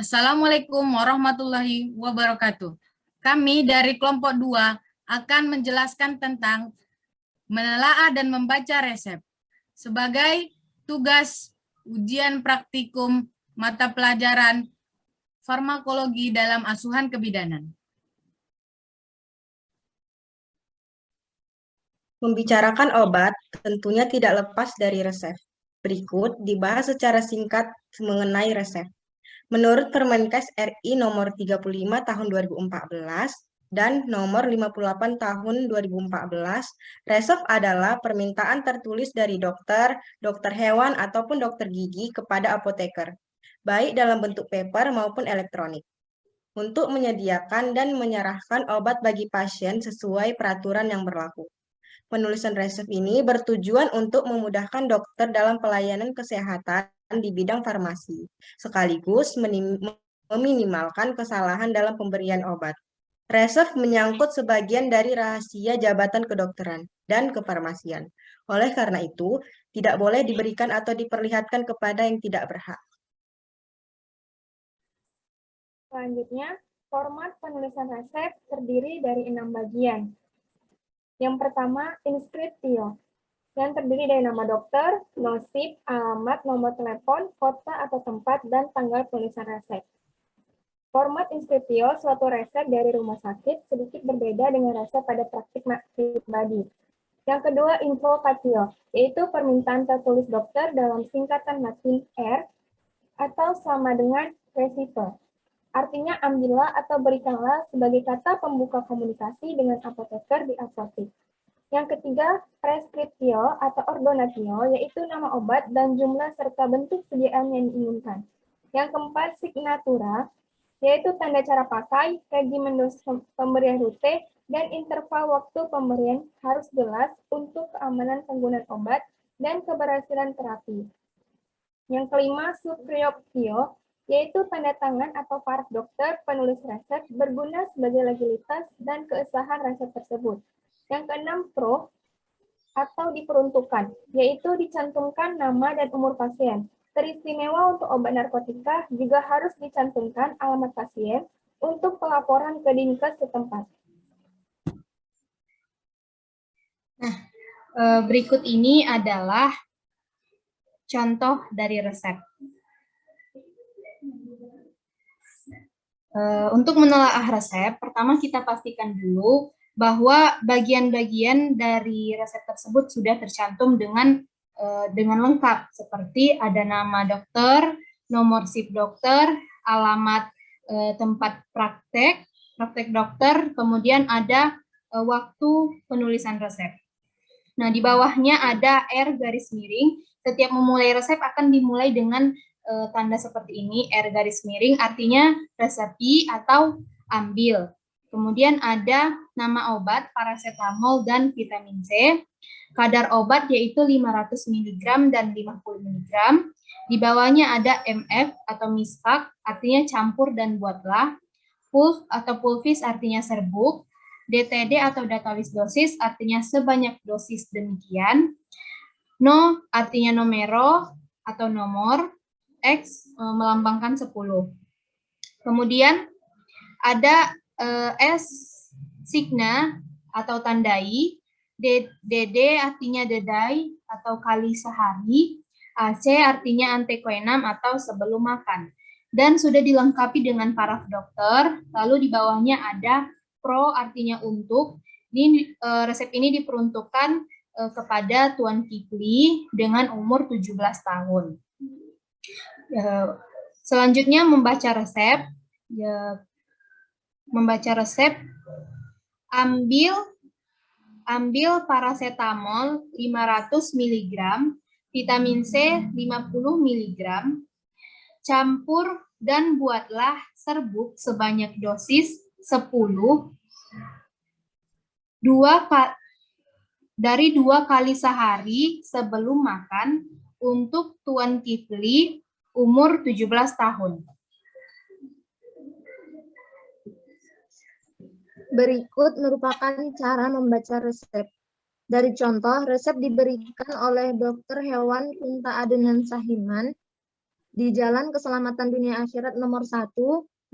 Assalamualaikum warahmatullahi wabarakatuh. Kami dari kelompok 2 akan menjelaskan tentang menelaah dan membaca resep sebagai tugas ujian praktikum mata pelajaran farmakologi dalam asuhan kebidanan. Membicarakan obat tentunya tidak lepas dari resep. Berikut dibahas secara singkat mengenai resep. Menurut Permenkes RI nomor 35 tahun 2014 dan nomor 58 tahun 2014, resep adalah permintaan tertulis dari dokter, dokter hewan ataupun dokter gigi kepada apoteker, baik dalam bentuk paper maupun elektronik, untuk menyediakan dan menyerahkan obat bagi pasien sesuai peraturan yang berlaku. Penulisan resep ini bertujuan untuk memudahkan dokter dalam pelayanan kesehatan di bidang farmasi, sekaligus meminimalkan kesalahan dalam pemberian obat. Resep menyangkut sebagian dari rahasia jabatan kedokteran dan kefarmasian. Oleh karena itu, tidak boleh diberikan atau diperlihatkan kepada yang tidak berhak. Selanjutnya, format penulisan resep terdiri dari 6 bagian. Yang pertama, inskriptio, yang terdiri dari nama dokter, nosip, alamat, nomor telepon, kota atau tempat, dan tanggal penulisan resep. Format inskriptio suatu resep dari rumah sakit sedikit berbeda dengan resep pada praktik pribadi. Yang kedua, invocatio, yaitu permintaan tertulis dokter dalam singkatan Latin R atau sama dengan recipe. Artinya ambillah atau berikanlah sebagai kata pembuka komunikasi dengan apoteker di apotek. Yang ketiga, preskriptio atau ordonatio, yaitu nama obat dan jumlah serta bentuk sediaan yang diinginkan. Yang keempat, signatura, yaitu tanda cara pakai, regimen dos pemberian rute, dan interval waktu pemberian harus jelas untuk keamanan penggunaan obat dan keberhasilan terapi. Yang kelima, subscriptio, yaitu tanda tangan atau paraf dokter penulis resep berguna sebagai legalitas dan keabsahan resep tersebut. Yang keenam, pro atau diperuntukkan, yaitu dicantumkan nama dan umur pasien. Teristimewa untuk obat narkotika juga harus dicantumkan alamat pasien untuk pelaporan ke dinkes setempat. Nah, berikut ini adalah contoh dari resep. Untuk menelaah resep, pertama kita pastikan dulu bahwa bagian-bagian dari resep tersebut sudah tercantum dengan lengkap, seperti ada nama dokter, nomor SIP dokter, alamat tempat praktek dokter, kemudian ada waktu penulisan resep. Nah, di bawahnya ada R garis miring. Setiap memulai resep akan dimulai dengan tanda seperti ini, R garis miring, artinya resepi atau ambil. Kemudian ada nama obat, paracetamol dan vitamin C. Kadar obat yaitu 500 mg dan 50 mg. Di bawahnya ada MF atau mispak, artinya campur dan buatlah. Pulv atau pulvis artinya serbuk. DTD atau datalis dosis artinya sebanyak dosis demikian. No artinya nomero atau nomor. X melambangkan 10. Kemudian ada S signa atau tandai, DD artinya dedai atau kali sehari, AC artinya antekoenam atau sebelum makan. Dan sudah dilengkapi dengan paraf dokter, lalu di bawahnya ada pro artinya untuk. Ini resep ini diperuntukkan kepada Tuan Kipli dengan umur 17 tahun. Selanjutnya membaca resep. Membaca resep, ambil paracetamol 500 mg, vitamin C 50 mg, campur dan buatlah serbuk sebanyak dosis 10, dari 2 kali sehari sebelum makan untuk Tuan Kifli umur 17 tahun. Berikut merupakan cara membaca resep. Dari contoh, resep diberikan oleh Dr. Hewan Kunta Adenan Sahiman di Jalan Keselamatan Dunia Akhirat nomor 1,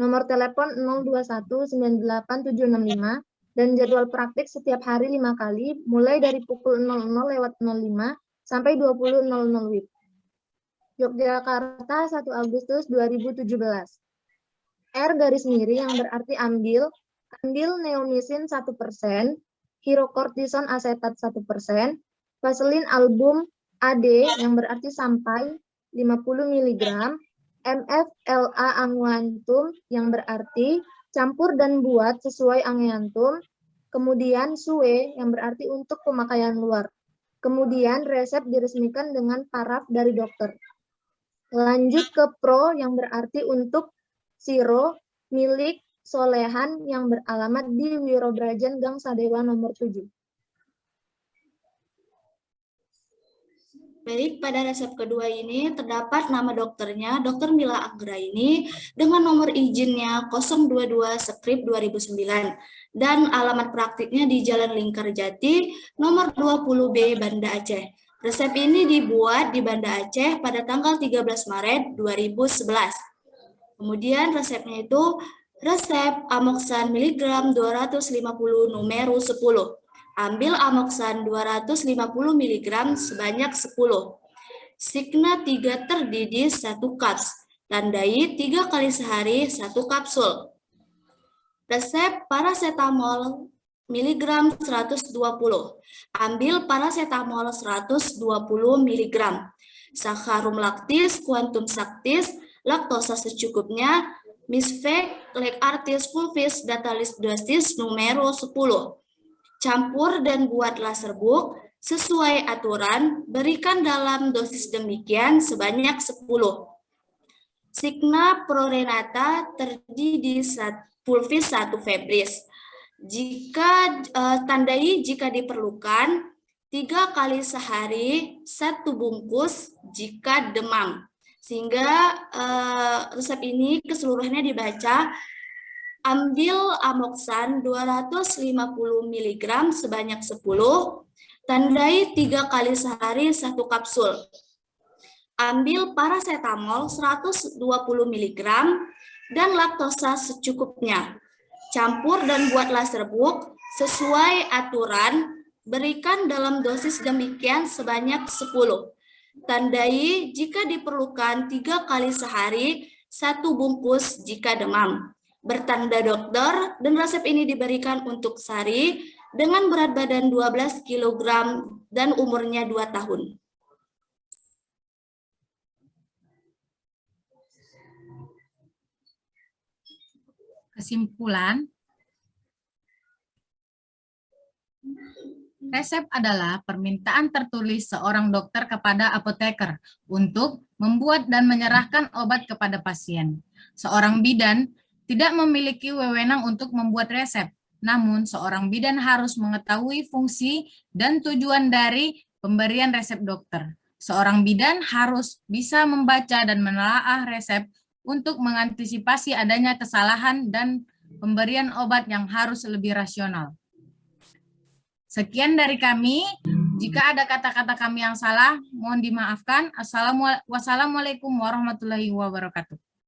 nomor telepon 02198765, dan jadwal praktik setiap hari 5 kali, mulai dari pukul 00.05 sampai 20.00 WIB. Yogyakarta, 1 Agustus 2017. R garis miring yang berarti ambil neomisin 1%, hidrokortison asetat 1%, vaselin album AD yang berarti sampai 50 mg, MFLA anguantum yang berarti campur dan buat sesuai anguantum, kemudian SUE yang berarti untuk pemakaian luar. Kemudian resep diresmikan dengan paraf dari dokter. Lanjut ke PRO yang berarti untuk Siro milik Solehan yang beralamat di Wirobrajan Gang Sadewa nomor 7. Baik, pada resep kedua ini terdapat nama dokternya, Dr. Mila Anggraini, dengan nomor izinnya 022/2009 dan alamat praktiknya di Jalan Lingkarjati, nomor 20B, Banda Aceh. Resep ini dibuat di Banda Aceh pada tanggal 13 Maret 2011. Kemudian resepnya itu resep amoksan miligram 250 numero 10. Ambil amoksan 250 mg sebanyak 10. Signa 3 terdidih 1 kaps. Tandai 3 kali sehari 1 kapsul. Resep paracetamol miligram 120. Ambil paracetamol 120 mg. Saccharum lactis, quantum saktis, laktosa secukupnya, misvec, lecartis fulvis datalis dosis numero 10. Campur dan buatlah serbuk sesuai aturan, berikan dalam dosis demikian sebanyak 10. Signa prorenata terdidih fulvis 1 febris. Tandai jika diperlukan 3 kali sehari 1 bungkus jika demam. Sehingga resep ini keseluruhannya dibaca, ambil amoksan 250 mg sebanyak 10, tandai 3 kali sehari 1 kapsul. Ambil paracetamol 120 mg dan laktosa secukupnya. Campur dan buatlah serbuk sesuai aturan, berikan dalam dosis demikian sebanyak 10. Tandai jika diperlukan 3 kali sehari 1 bungkus jika demam. Bertanda dokter, dan resep ini diberikan untuk Sari dengan berat badan 12 kg dan umurnya 2 tahun. Kesimpulan, resep adalah permintaan tertulis seorang dokter kepada apoteker untuk membuat dan menyerahkan obat kepada pasien. Seorang bidan tidak memiliki wewenang untuk membuat resep, namun seorang bidan harus mengetahui fungsi dan tujuan dari pemberian resep dokter. Seorang bidan harus bisa membaca dan menelaah resep untuk mengantisipasi adanya kesalahan dan pemberian obat yang harus lebih rasional. Sekian dari kami. Jika ada kata-kata kami yang salah, mohon dimaafkan. Wassalamualaikum warahmatullahi wabarakatuh.